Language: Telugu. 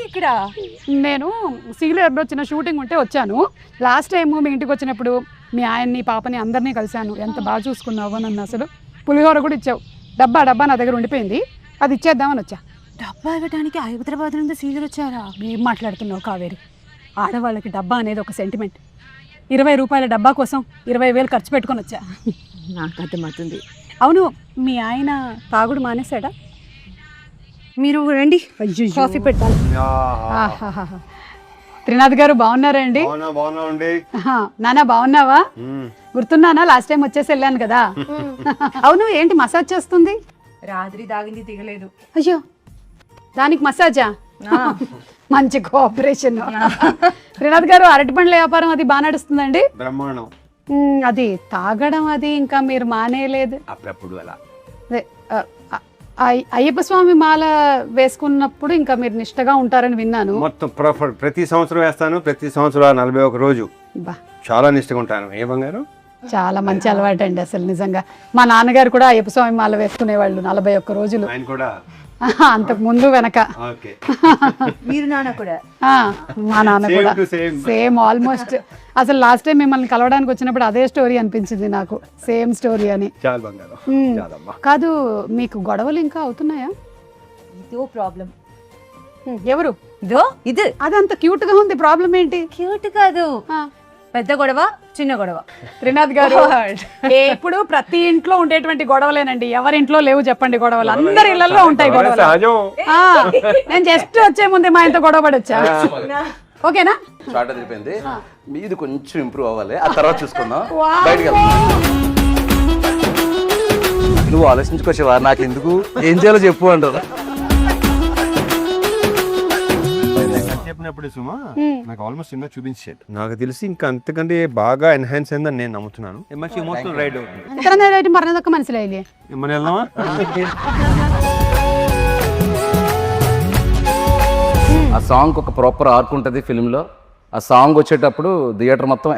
ఇక్కడ? నేను సీలేరులో చిన్న షూటింగ్ ఉంటే వచ్చాను. లాస్ట్ టైం మీ ఇంటికి వచ్చినప్పుడు మీ ఆయన్ని పాపని అందరినీ కలిశాను. ఎంత బాగా చూసుకున్నావో నన్ను. అసలు పులిహోర కూడా ఇచ్చావు. డబ్బా నా దగ్గర ఉండిపోయింది, అది ఇచ్చేద్దామని వచ్చా. డబ్బా ఇవ్వడానికి హైదరాబాద్ నుండి సీజర్ వచ్చారా? ఏం మాట్లాడుతున్నావు కావేరి? ఆడవాళ్ళకి డబ్బా అనేది ఒక సెంటిమెంట్. 20 రూపాయల డబ్బా కోసం 20,000 ఖర్చు పెట్టుకొని వచ్చా. నాకు అర్థమవుతుంది. అవును, మీ ఆయన తాగుడు మానేశాడా? మీరు రండి, కాఫీ పెట్టాలి. త్రినాథ్ గారు బాగున్నారా అండి? నానా బాగున్నావా? గుర్తున్నానా? లాస్ట్ టైం వచ్చేసి వెళ్ళాను కదా. అవును, ఏంటి మసాజ్ చేస్తుంది? రాత్రి తాగింది దిగలేదు. అయ్యో, దానికి మసాజా? మంచి కోఆపరేషన్. త్రినాథ్ గారు, అరటి పండ్ల వ్యాపారం అది బాగా నడుస్తుందండి? బ్రహ్మాండం. అది తాగడం అది ఇంకా మీరు మానేయలేదు? అప్పుడప్పుడు అలా. అదే, అయ్యప్ప స్వామి మాల వేసుకున్నప్పుడు ఇంకా మీరు నిష్టగా ఉంటారని విన్నాను. మొత్తం ప్రతి సంవత్సరం వేస్తాను. ప్రతి సంవత్సరం 41 రోజు చాలా నిష్టగా ఉంటాను. ఏ బంగారు? చాలా మంచి అలవాటు అండి అసలు నిజంగా. మా నాన్నగారు కూడా అయ్యప్ప స్వామి మాల వేసుకునేవాళ్ళు 41 రోజులు. ఆయన కూడా అంతకు ముందు వెనక. మీరు నాన్న కూడా? మా నాన్న కూడా సేమ్ ఆల్మోస్ట్. అసలు లాస్ట్ టైం మిమ్మల్ని కలవడానికి వచ్చినప్పుడు అదే స్టోరీ అనిపించింది నాకు, సేమ్ స్టోరీ అని. కాదు, మీకు గొడవలు ఇంకా అవుతున్నాయా? ఇదో ప్రాబ్లం. ఎవరు? ఇదో ఇది. అది అంత క్యూట్ గా ఉంది, ప్రాబ్లం ఏంటి? క్యూట్ కాదు, పెద్ద గొడవ, చిన్న గొడవ. త్రినాథ్ గారు, ఎప్పుడు ప్రతి ఇంట్లో ఉండేటువంటి గొడవలేనండి. ఎవరింట్లో లేవు చెప్పండి గొడవలు? అందరి ఇళ్లలో ఉంటాయి గొడవలు. నేను జస్ట్ వచ్చే ముందే మా ఇంత గొడవ పడొచ్చా? ఓకేనా? షార్ట్ అయిపోయింది, మీది కొంచెం ఇంప్రూవ్ అవ్వాలి, ఆ తర్వాత చూసుకుందాం. బయటకు వెళ్దాం. నువ్వు ఆలోచించుకోవచ్చేవా? నాకు ఎందుకు, ఏం చేయాలో చెప్పు అంటారు. చెప్పినప్పుడు సుమా నాకు ఆల్మోస్ట్ సినిమా చూపించాడు. నాకు తెలిసి ఇంకా అంతకంటే బాగా ఎన్హాన్స్ అయిందని నేను నమ్ముతున్నాను. మంచి ఎమోషనల్ రైడ్ అవుతుంది. మరణదొక్క మనసులే మన వెళ్దామా? ఆ సాంగ్ ఒక ప్రాపర్ ఆర్క్ ఉంటుంది ఫిల్మ్ లో. ఆ సాంగ్ వచ్చేటప్పుడు థియేటర్ మొత్తం